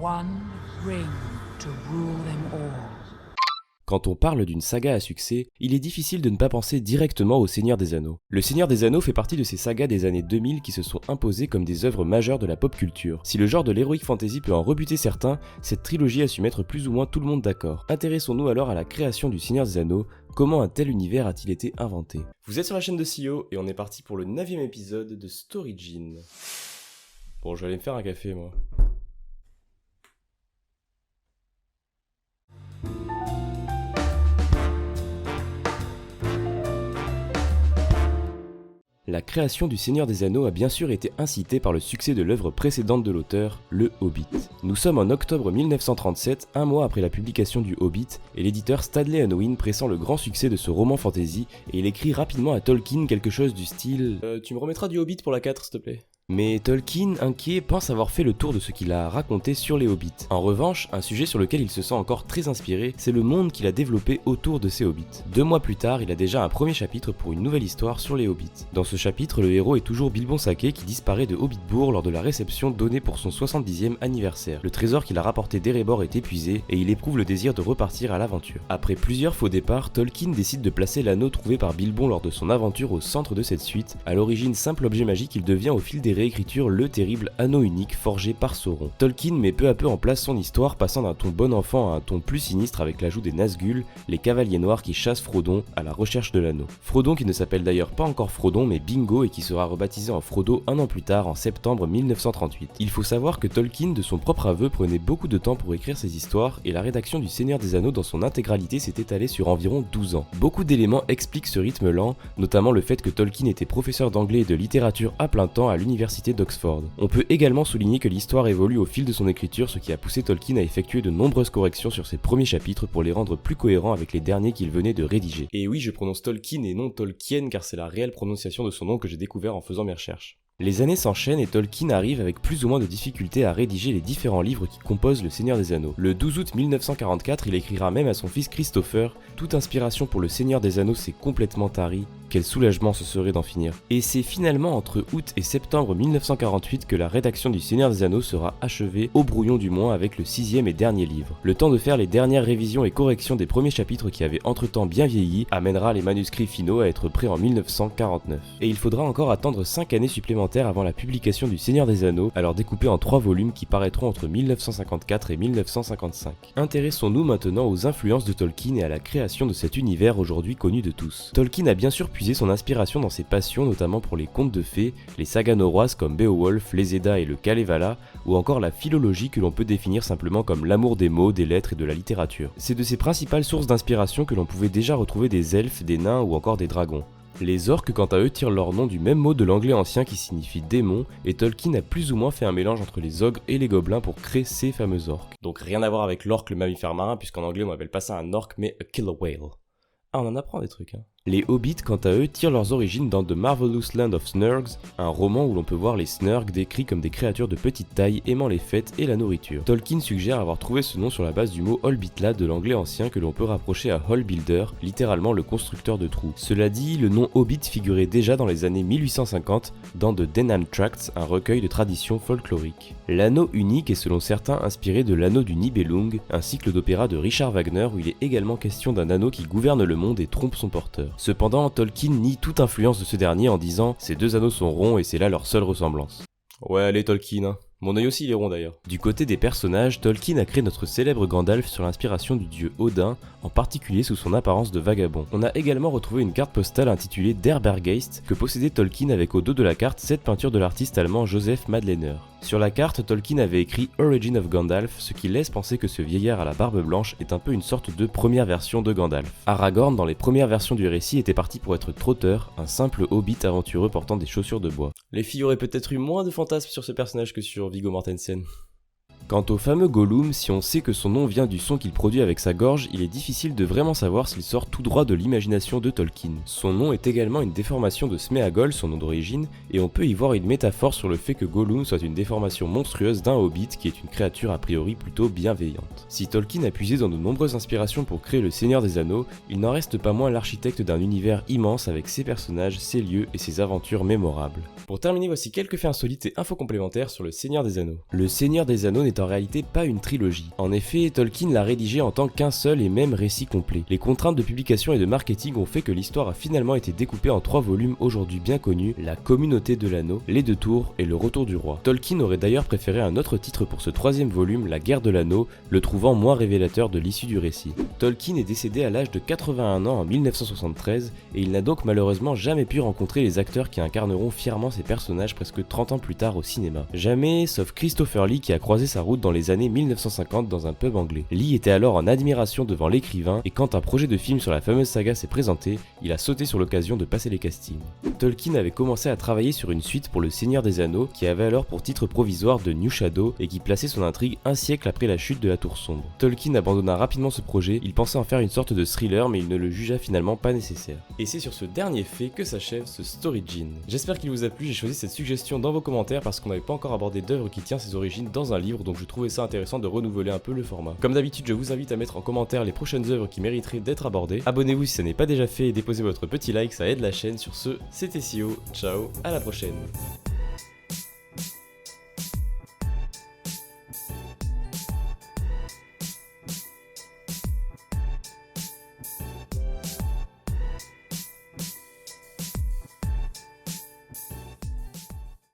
one ring to rule them all. Quand on parle d'une saga à succès, il est difficile de ne pas penser directement au Seigneur des Anneaux. Le Seigneur des Anneaux fait partie de ces sagas des années 2000 qui se sont imposées comme des œuvres majeures de la pop culture. Si le genre de l'heroic fantasy peut en rebuter certains, cette trilogie a su mettre plus ou moins tout le monde d'accord. Intéressons-nous alors à la création du Seigneur des Anneaux. Comment un tel univers a-t-il été inventé? Vous êtes sur la chaîne de CEO et on est parti pour le 9ème épisode de Storygin. Bon, je vais aller me faire un café moi. La création du Seigneur des Anneaux a bien sûr été incitée par le succès de l'œuvre précédente de l'auteur, Le Hobbit. Nous sommes en octobre 1937, un mois après la publication du Hobbit, et l'éditeur Stanley Unwin pressent le grand succès de ce roman fantasy, et il écrit rapidement à Tolkien quelque chose du style « Tu me remettras du Hobbit pour la 4 s'il te plaît ?» Mais Tolkien, inquiet, pense avoir fait le tour de ce qu'il a raconté sur les Hobbits. En revanche, un sujet sur lequel il se sent encore très inspiré, c'est le monde qu'il a développé autour de ces Hobbits. 2 mois plus tard, il a déjà un premier chapitre pour une nouvelle histoire sur les Hobbits. Dans ce chapitre, le héros est toujours Bilbon Saquet qui disparaît de Hobbitbourg lors de la réception donnée pour son 70e anniversaire. Le trésor qu'il a rapporté d'Erebor est épuisé et il éprouve le désir de repartir à l'aventure. Après plusieurs faux départs, Tolkien décide de placer l'anneau trouvé par Bilbon lors de son aventure au centre de cette suite. À l'origine simple objet magique, il devient au fil des réécritures le terrible anneau unique forgé par Sauron. Tolkien met peu à peu en place son histoire, passant d'un ton bon enfant à un ton plus sinistre avec l'ajout des Nazgûl, les cavaliers noirs qui chassent Frodon à la recherche de l'anneau. Frodon qui ne s'appelle d'ailleurs pas encore Frodon mais Bingo et qui sera rebaptisé en Frodo un an plus tard en septembre 1938. Il faut savoir que Tolkien de son propre aveu prenait beaucoup de temps pour écrire ses histoires et la rédaction du Seigneur des Anneaux dans son intégralité s'est étalée sur environ 12 ans. Beaucoup d'éléments expliquent ce rythme lent, notamment le fait que Tolkien était professeur d'anglais et de littérature à plein temps à l'université d'Oxford. On peut également souligner que l'histoire évolue au fil de son écriture, ce qui a poussé Tolkien à effectuer de nombreuses corrections sur ses premiers chapitres pour les rendre plus cohérents avec les derniers qu'il venait de rédiger. Et oui, je prononce Tolkien et non Tolkien car c'est la réelle prononciation de son nom que j'ai découvert en faisant mes recherches. Les années s'enchaînent et Tolkien arrive avec plus ou moins de difficultés à rédiger les différents livres qui composent le Seigneur des Anneaux. Le 12 août 1944, il écrira même à son fils Christopher « Toute inspiration pour le Seigneur des Anneaux s'est complètement tarie, quel soulagement ce serait d'en finir ». Et c'est finalement entre août et septembre 1948 que la rédaction du Seigneur des Anneaux sera achevée, au brouillon du moins, avec le 6e et dernier livre. Le temps de faire les dernières révisions et corrections des premiers chapitres qui avaient entre-temps bien vieilli amènera les manuscrits finaux à être prêts en 1949. Et il faudra encore attendre 5 années supplémentaires avant la publication du Seigneur des Anneaux, alors découpés en 3 volumes qui paraîtront entre 1954 et 1955. Intéressons-nous maintenant aux influences de Tolkien et à la création de cet univers aujourd'hui connu de tous. Tolkien a bien sûr puisé son inspiration dans ses passions, notamment pour les contes de fées, les sagas norroises comme Beowulf, les Eddas et le Kalevala, ou encore la philologie que l'on peut définir simplement comme l'amour des mots, des lettres et de la littérature. C'est de ses principales sources d'inspiration que l'on pouvait déjà retrouver des elfes, des nains ou encore des dragons. Les orques quant à eux tirent leur nom du même mot de l'anglais ancien qui signifie démon, et Tolkien a plus ou moins fait un mélange entre les ogres et les gobelins pour créer ces fameux orques. Donc rien à voir avec l'orque le mammifère marin, puisqu'en anglais on appelle pas ça un orque mais a killer whale. Ah, on en apprend des trucs, hein. Les Hobbits, quant à eux, tirent leurs origines dans The Marvelous Land of Snurgs, un roman où l'on peut voir les Snurgs décrits comme des créatures de petite taille aimant les fêtes et la nourriture. Tolkien suggère avoir trouvé ce nom sur la base du mot Holbitla de l'anglais ancien que l'on peut rapprocher à Hall Builder, littéralement le constructeur de trous. Cela dit, le nom Hobbit figurait déjà dans les années 1850 dans The Denham Tracts, un recueil de traditions folkloriques. L'anneau unique est selon certains inspiré de l'anneau du Nibelung, un cycle d'opéra de Richard Wagner où il est également question d'un anneau qui gouverne le monde et trompe son porteur. Cependant, Tolkien nie toute influence de ce dernier en disant « Ces 2 anneaux sont ronds et c'est là leur seule ressemblance ». Ouais, allez Tolkien, hein. Mon œil aussi il est rond d'ailleurs. Du côté des personnages, Tolkien a créé notre célèbre Gandalf sur l'inspiration du dieu Odin, en particulier sous son apparence de vagabond. On a également retrouvé une carte postale intitulée Der Berggeist que possédait Tolkien avec au dos de la carte cette peinture de l'artiste allemand Joseph Madlener. Sur la carte, Tolkien avait écrit Origin of Gandalf, ce qui laisse penser que ce vieillard à la barbe blanche est un peu une sorte de première version de Gandalf. Aragorn, dans les premières versions du récit, était parti pour être trotteur, un simple hobbit aventureux portant des chaussures de bois. Les filles auraient peut-être eu moins de fantasmes sur ce personnage que sur Viggo Mortensen. Quant au fameux Gollum, si on sait que son nom vient du son qu'il produit avec sa gorge, il est difficile de vraiment savoir s'il sort tout droit de l'imagination de Tolkien. Son nom est également une déformation de Sméagol, son nom d'origine, et on peut y voir une métaphore sur le fait que Gollum soit une déformation monstrueuse d'un hobbit qui est une créature a priori plutôt bienveillante. Si Tolkien a puisé dans de nombreuses inspirations pour créer le Seigneur des Anneaux, il n'en reste pas moins l'architecte d'un univers immense avec ses personnages, ses lieux et ses aventures mémorables. Pour terminer, voici quelques faits insolites et infos complémentaires sur le Seigneur des Anneaux. Le Seigneur des Anneaux n'est n'est en réalité pas une trilogie. En effet, Tolkien l'a rédigé en tant qu'un seul et même récit complet. Les contraintes de publication et de marketing ont fait que l'histoire a finalement été découpée en 3 volumes aujourd'hui bien connus, La Communauté de l'Anneau, Les Deux Tours et Le Retour du Roi. Tolkien aurait d'ailleurs préféré un autre titre pour ce 3e volume, La Guerre de l'Anneau, le trouvant moins révélateur de l'issue du récit. Tolkien est décédé à l'âge de 81 ans en 1973 et il n'a donc malheureusement jamais pu rencontrer les acteurs qui incarneront fièrement ces personnages presque 30 ans plus tard au cinéma. Jamais, sauf Christopher Lee qui a croisé sa route dans les années 1950 dans un pub anglais. Lee était alors en admiration devant l'écrivain et quand un projet de film sur la fameuse saga s'est présenté, il a sauté sur l'occasion de passer les castings. Tolkien avait commencé à travailler sur une suite pour Le Seigneur des Anneaux qui avait alors pour titre provisoire The New Shadow et qui plaçait son intrigue un siècle après la chute de la Tour Sombre. Tolkien abandonna rapidement ce projet, il pensait en faire une sorte de thriller mais il ne le jugea finalement pas nécessaire. Et c'est sur ce dernier fait que s'achève ce Story Gene. J'espère qu'il vous a plu, j'ai choisi cette suggestion dans vos commentaires parce qu'on n'avait pas encore abordé d'œuvre qui tient ses origines dans un livre, donc je trouvais ça intéressant de renouveler un peu le format. Comme d'habitude, je vous invite à mettre en commentaire les prochaines œuvres qui mériteraient d'être abordées. Abonnez-vous si ça n'est pas déjà fait et déposez votre petit like, ça aide la chaîne. Sur ce, c'était Sio, ciao, à la prochaine.